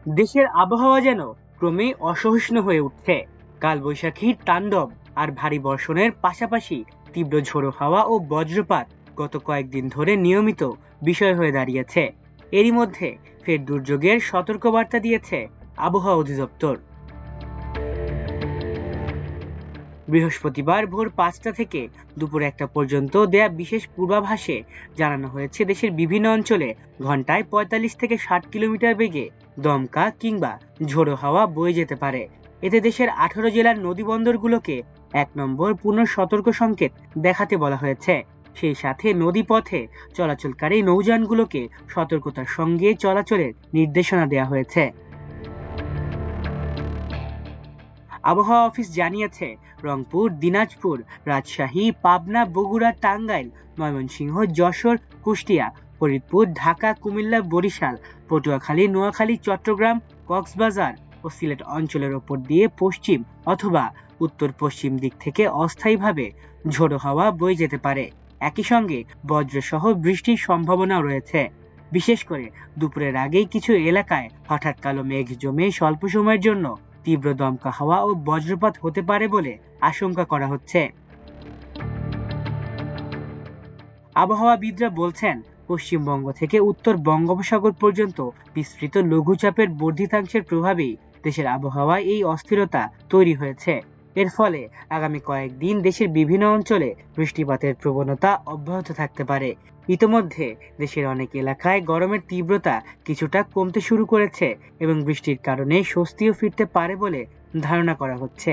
দেশের আবহাওয়া যেন ক্রমেই অসহিষ্ণু হয়ে উঠছে। কালবৈশাখীর তাণ্ডব আর ভারী বর্ষণের পাশাপাশি তীব্র ঝোড়ো হাওয়া ও বজ্রপাত গত কয়েকদিন ধরে নিয়মিত বিষয় হয়ে দাঁড়িয়েছে। এরই মধ্যে ফের দুর্যোগের সতর্কবার্তা দিয়েছে আবহাওয়া অধিদপ্তর। বৃহস্পতিবার ভোর 5টা থেকে দুপুর 1টা পর্যন্ত দেয়া বিশেষ পূর্বাভাসে জানানো হয়েছে দেশের বিভিন্ন অঞ্চলে ঘন্টায় 45 থেকে 60 কিলোমিটার বেগে দমকা কিংবা ঝোড়ো হাওয়া বয়ে যেতে পারে। এতে দেশের 18 জেলার নদীবন্দরগুলোকে 1 নম্বর পূর্ণ সতর্ক সংকেত দেখাতে বলা হয়েছে। সেই সাথে নদীপথে চলাচলকারী নৌযানগুলোকে সতর্কতার সঙ্গে চলাচলের নির্দেশনা দেওয়া হয়েছে। আবহাওয়া অফিস জানিয়েছে, রংপুর, দিনাজপুর, রাজশাহী, পাবনা, বগুড়া, টাঙ্গাইল, ময়মনসিংহ, যশোর, কুষ্টিয়া, ফরিদপুর, ঢাকা, কুমিল্লা, বরিশাল, পটুয়াখালী, নোয়াখালী, চট্টগ্রাম, কক্সবাজার ও সিলেট অঞ্চলের ওপর দিয়ে পশ্চিম অথবা উত্তর পশ্চিম দিক থেকে অস্থায়ীভাবে ঝোড়ো হাওয়া বয়ে যেতে পারে। একই সঙ্গে বজ্রসহ বৃষ্টির সম্ভাবনাও রয়েছে। বিশেষ করে দুপুরের আগেই কিছু এলাকায় হঠাৎ কালো মেঘ জমে স্বল্প সময়ের জন্য তীব্র দমকা হাওয়া ও বজ্রপাত হতে পারে বলে আশঙ্কা করা হচ্ছে। আবহাওয়াবিদরা বলছেন, পশ্চিমবঙ্গ থেকে উত্তর বঙ্গোপসাগর পর্যন্ত বিস্তৃত লঘুচাপের বর্ধিতাংশের প্রভাবেই দেশের আবহাওয়ায় এই অস্থিরতা তৈরি হয়েছে। এর ফলে আগামী কয়েকদিন দেশের বিভিন্ন অঞ্চলে বৃষ্টিপাতের প্রবণতা অব্যাহত থাকতে পারে। ইতোমধ্যে দেশের অনেক এলাকায় গরমের তীব্রতা কিছুটা কমতে শুরু করেছে এবং বৃষ্টির কারণে স্বস্তিও ফিরতে পারে বলে ধারণা করা হচ্ছে।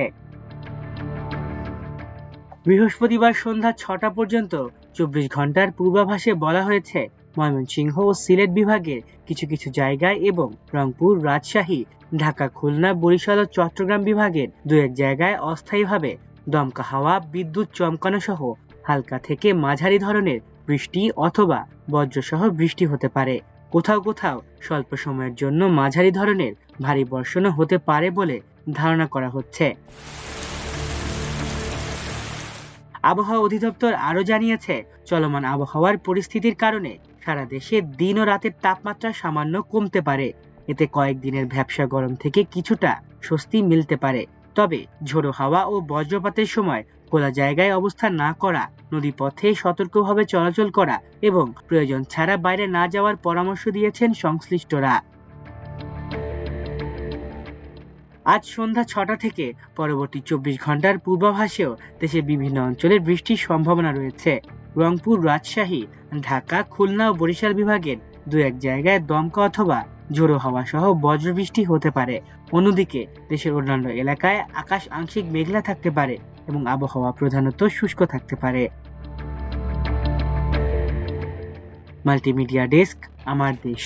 বৃহস্পতিবার সন্ধ্যা 6টা পর্যন্ত 24 ঘন্টার পূর্বাভাসে বলা হয়েছে, ময়মনসিংহ ও সিলেট বিভাগের কিছু কিছু জায়গায় এবং রংপুর, রাজশাহী, ঢাকা, খুলনা, বরিশাল ও চট্টগ্রাম বিভাগের 2-1 জায়গায় অস্থায়ীভাবে দমকা হাওয়া, বিদ্যুৎ চমকানো সহ হালকা থেকে মাঝারি ধরনের বৃষ্টি অথবা বজ্রসহ বৃষ্টি হতে পারে। কোথাও কোথাও স্বল্প সময়ের জন্য মাঝারি ধরনের ভারী বর্ষণও হতে পারে বলে ধারণা করা হচ্ছে। আবহাওয়া অধিদপ্তর আরও জানিয়েছে, চলমান আবহাওয়ার পরিস্থিতির কারণে সারা দেশে দিন ও রাতের তাপমাত্রা সামান্য কমতে পারে। এতে কয়েকদিনের ভ্যাপসা গরম থেকে কিছুটা স্বস্তি মিলতে পারে। তবে ঝোড়ো হাওয়া ও বজ্রপাতের সময় খোলা জায়গায় অবস্থান না করা, নদীপথে সতর্কভাবে চলাচল করা এবং প্রয়োজন ছাড়া বাইরে না যাওয়ার পরামর্শ দিয়েছেন সংশ্লিষ্টরা। আজ সন্ধ্যা 6টা থেকে পরবর্তী 24 ঘন্টার পূর্বাভাসেও দেশের বিভিন্ন অঞ্চলে বৃষ্টির সম্ভাবনা রয়েছে। রংপুর, রাজশাহী, ঢাকা, খুলনা ও বরিশাল বিভাগের 2-1 জায়গায় দমকা অথবা ঝোড়ো হাওয়া সহ বজ্রবৃষ্টি হতে পারে। অন্যদিকে দেশের অন্যান্য এলাকায় আকাশ আংশিক মেঘলা থাকতে পারে এবং আবহাওয়া প্রধানত শুষ্ক থাকতে পারে। মাল্টিমিডিয়া ডেস্ক, আমার দেশ।